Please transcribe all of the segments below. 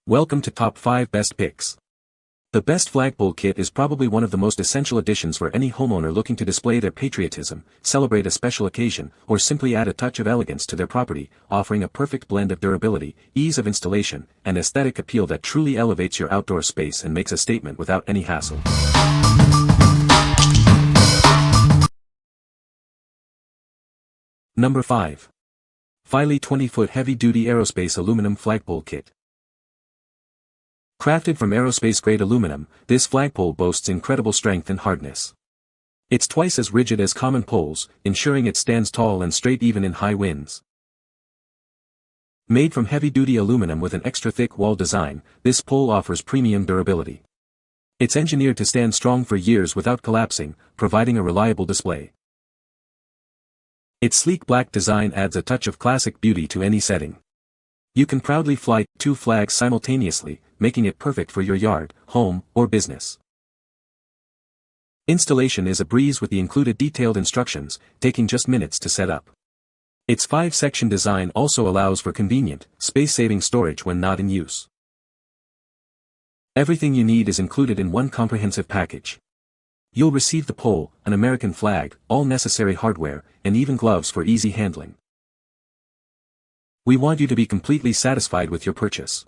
Welcome to Top 5 Best Picks. The best flagpole kit is probably one of the most essential additions for any homeowner looking to display their patriotism, celebrate a special occasion, or simply add a touch of elegance to their property, offering a perfect blend of durability, ease of installation, and aesthetic appeal that truly elevates your outdoor space and makes a statement without any hassle. Number 5. FFILY 20-foot heavy-duty Aerospace aluminum flagpole kit. Crafted from aerospace-grade aluminum, this flagpole boasts incredible strength and hardness. It's twice as rigid as common poles, ensuring it stands tall and straight even in high winds. Made from heavy-duty aluminum with an extra-thick wall design, this pole offers premium durability. It's engineered to stand strong for years without collapsing, providing a reliable display. Its sleek black design adds a touch of classic beauty to any setting. You can proudly fly 2 flags simultaneously, making it perfect for your yard, home, or business. Installation is a breeze with the included detailed instructions, taking just minutes to set up. Its 5-section design also allows for convenient, space-saving storage when not in use. Everything you need is included in one comprehensive package. You'll receive the pole, an American flag, all necessary hardware, and even gloves for easy handling. We want you to be completely satisfied with your purchase.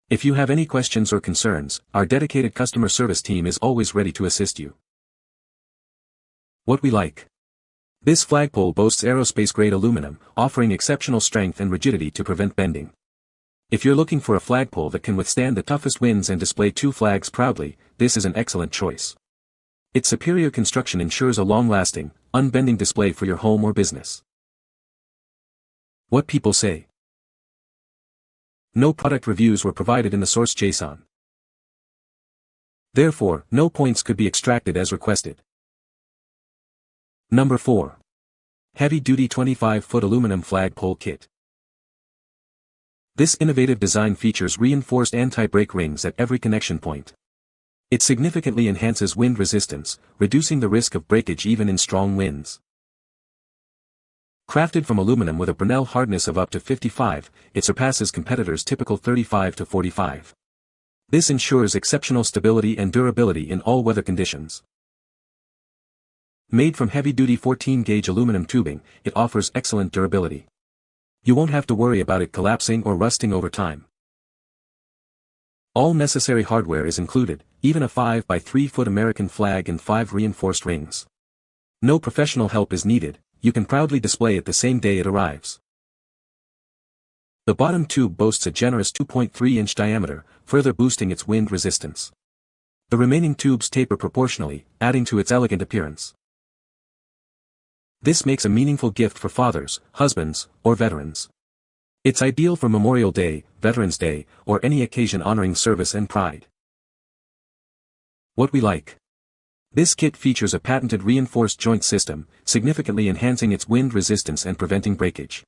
If you have any questions or concerns, our dedicated customer service team is always ready to assist you. What we like. This flagpole boasts aerospace-grade aluminum, offering exceptional strength and rigidity to prevent bending. If you're looking for a flagpole that can withstand the toughest winds and display 2 flags proudly, this is an excellent choice. Its superior construction ensures a long-lasting, unbending display for your home or business. What people say. No product reviews were provided in the source JSON. Therefore, no points could be extracted as requested. Number 4. Heavy-duty 25-foot aluminum flagpole kit. This innovative design features reinforced anti-break rings at every connection point. It significantly enhances wind resistance, reducing the risk of breakage even in strong winds. Crafted from aluminum with a Brinell hardness of up to 55, it surpasses competitors' typical 35 to 45. This ensures exceptional stability and durability in all weather conditions. Made from heavy-duty 14-gauge aluminum tubing, it offers excellent durability. You won't have to worry about it collapsing or rusting over time. All necessary hardware is included, even a 5 by 3 foot American flag and 5 reinforced rings. No professional help is needed. You can proudly display it the same day it arrives. The bottom tube boasts a generous 2.3-inch diameter, further boosting its wind resistance. The remaining tubes taper proportionally, adding to its elegant appearance. This makes a meaningful gift for fathers, husbands, or veterans. It's ideal for Memorial Day, Veterans Day, or any occasion honoring service and pride. What we like. This kit features a patented reinforced joint system, significantly enhancing its wind resistance and preventing breakage.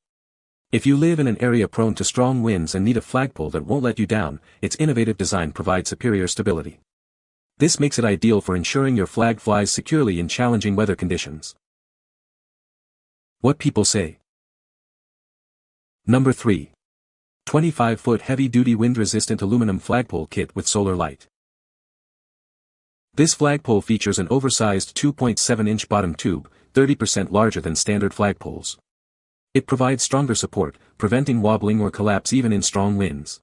If you live in an area prone to strong winds and need a flagpole that won't let you down, its innovative design provides superior stability. This makes it ideal for ensuring your flag flies securely in challenging weather conditions. What people say. Number 3. 25-foot heavy-duty wind-resistant aluminum flagpole kit with solar light. This flagpole features an oversized 2.7-inch bottom tube, 30% larger than standard flagpoles. It provides stronger support, preventing wobbling or collapse even in strong winds.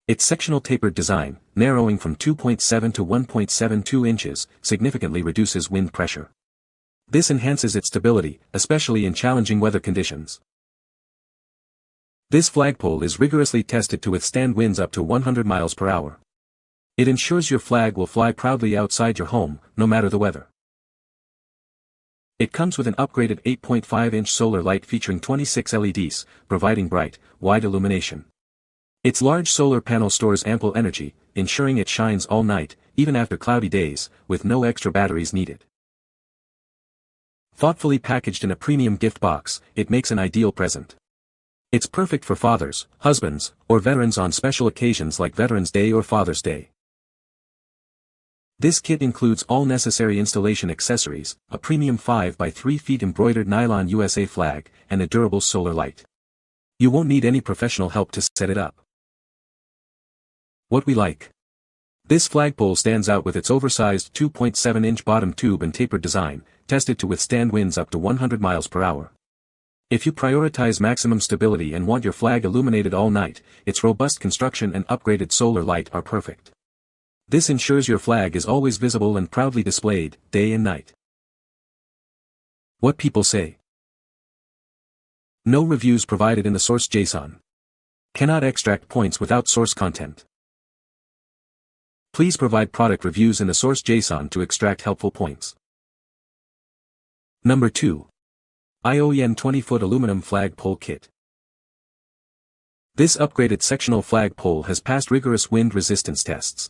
Its sectional tapered design, narrowing from 2.7 to 1.72 inches, significantly reduces wind pressure. This enhances its stability, especially in challenging weather conditions. This flagpole is rigorously tested to withstand winds up to 100 miles per hour. It ensures your flag will fly proudly outside your home, no matter the weather. It comes with an upgraded 8.5-inch solar light featuring 26 LEDs, providing bright, wide illumination. Its large solar panel stores ample energy, ensuring it shines all night, even after cloudy days, with no extra batteries needed. Thoughtfully packaged in a premium gift box, it makes an ideal present. It's perfect for fathers, husbands, or veterans on special occasions like Veterans Day or Father's Day. This kit includes all necessary installation accessories, a premium 5 by 3 feet embroidered nylon USA flag, and a durable solar light. You won't need any professional help to set it up. What we like. This flagpole stands out with its oversized 2.7-inch bottom tube and tapered design, tested to withstand winds up to 100 miles per hour. If you prioritize maximum stability and want your flag illuminated all night, its robust construction and upgraded solar light are perfect. This ensures your flag is always visible and proudly displayed, day and night. What people say. No reviews provided in the source JSON. Cannot extract points without source content. Please provide product reviews in the source JSON to extract helpful points. Number 2. IOEN 20-foot aluminum flagpole kit. This upgraded sectional flagpole has passed rigorous wind resistance tests.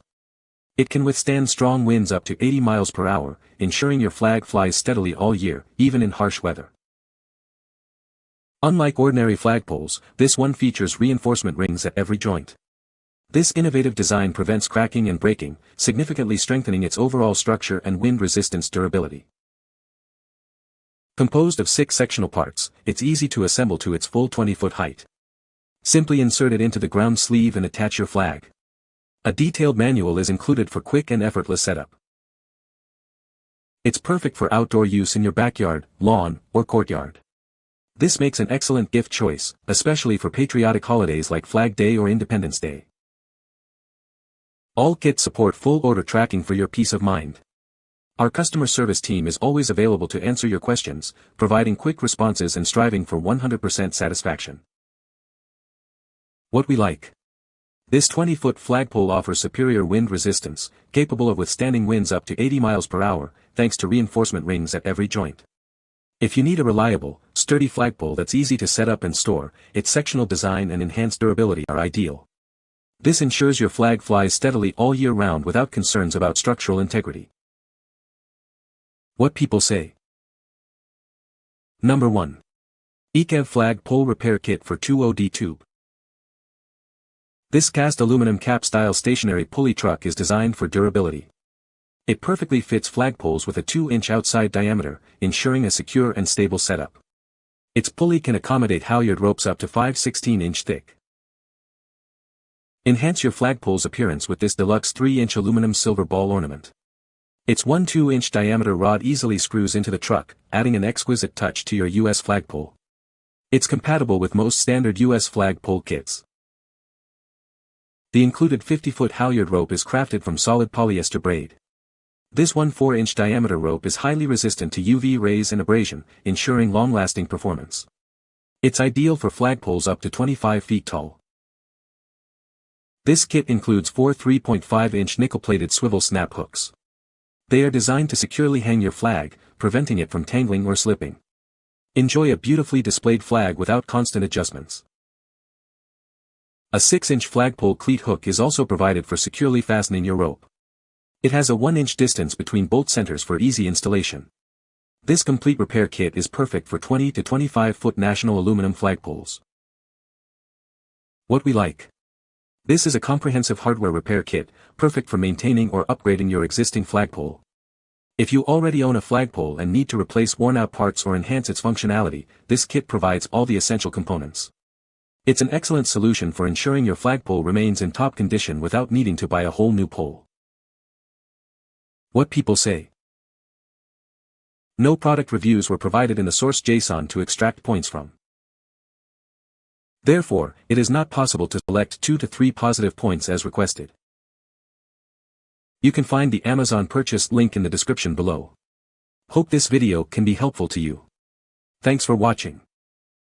It can withstand strong winds up to 80 miles per hour, ensuring your flag flies steadily all year, even in harsh weather. Unlike ordinary flagpoles, this one features reinforcement rings at every joint. This innovative design prevents cracking and breaking, significantly strengthening its overall structure and wind resistance durability. Composed of 6 sectional parts, it's easy to assemble to its full 20-foot height. Simply insert it into the ground sleeve and attach your flag. A detailed manual is included for quick and effortless setup. It's perfect for outdoor use in your backyard, lawn, or courtyard. This makes an excellent gift choice, especially for patriotic holidays like Flag Day or Independence Day. All kits support full order tracking for your peace of mind. Our customer service team is always available to answer your questions, providing quick responses and striving for 100% satisfaction. What we like. This 20-foot flagpole offers superior wind resistance, capable of withstanding winds up to 80 miles per hour, thanks to reinforcement rings at every joint. If you need a reliable, sturdy flagpole that's easy to set up and store, its sectional design and enhanced durability are ideal. This ensures your flag flies steadily all year round without concerns about structural integrity. What people say. Number 1. EKEV Flagpole Repair Kit for 2OD Tube. This cast aluminum cap-style stationary pulley truck is designed for durability. It perfectly fits flagpoles with a 2-inch outside diameter, ensuring a secure and stable setup. Its pulley can accommodate halyard ropes up to 5/16-inch thick. Enhance your flagpole's appearance with this deluxe 3-inch aluminum silver ball ornament. Its 2-inch diameter rod easily screws into the truck, adding an exquisite touch to your U.S. flagpole. It's compatible with most standard U.S. flagpole kits. The included 50-foot halyard rope is crafted from solid polyester braid. This 4-inch diameter rope is highly resistant to UV rays and abrasion, ensuring long-lasting performance. It's ideal for flagpoles up to 25 feet tall. This kit includes 4 3.5-inch nickel-plated swivel snap hooks. They are designed to securely hang your flag, preventing it from tangling or slipping. Enjoy a beautifully displayed flag without constant adjustments. A 6-inch flagpole cleat hook is also provided for securely fastening your rope. It has a 1-inch distance between bolt centers for easy installation. This complete repair kit is perfect for 20 to 25-foot national aluminum flagpoles. What we like. This is a comprehensive hardware repair kit, perfect for maintaining or upgrading your existing flagpole. If you already own a flagpole and need to replace worn-out parts or enhance its functionality, this kit provides all the essential components. It's an excellent solution for ensuring your flagpole remains in top condition without needing to buy a whole new pole. What people say. No product reviews were provided in the source JSON to extract points from. Therefore, it is not possible to select 2 to 3 positive points as requested. You can find the Amazon purchase link in the description below. Hope this video can be helpful to you. Thanks for watching.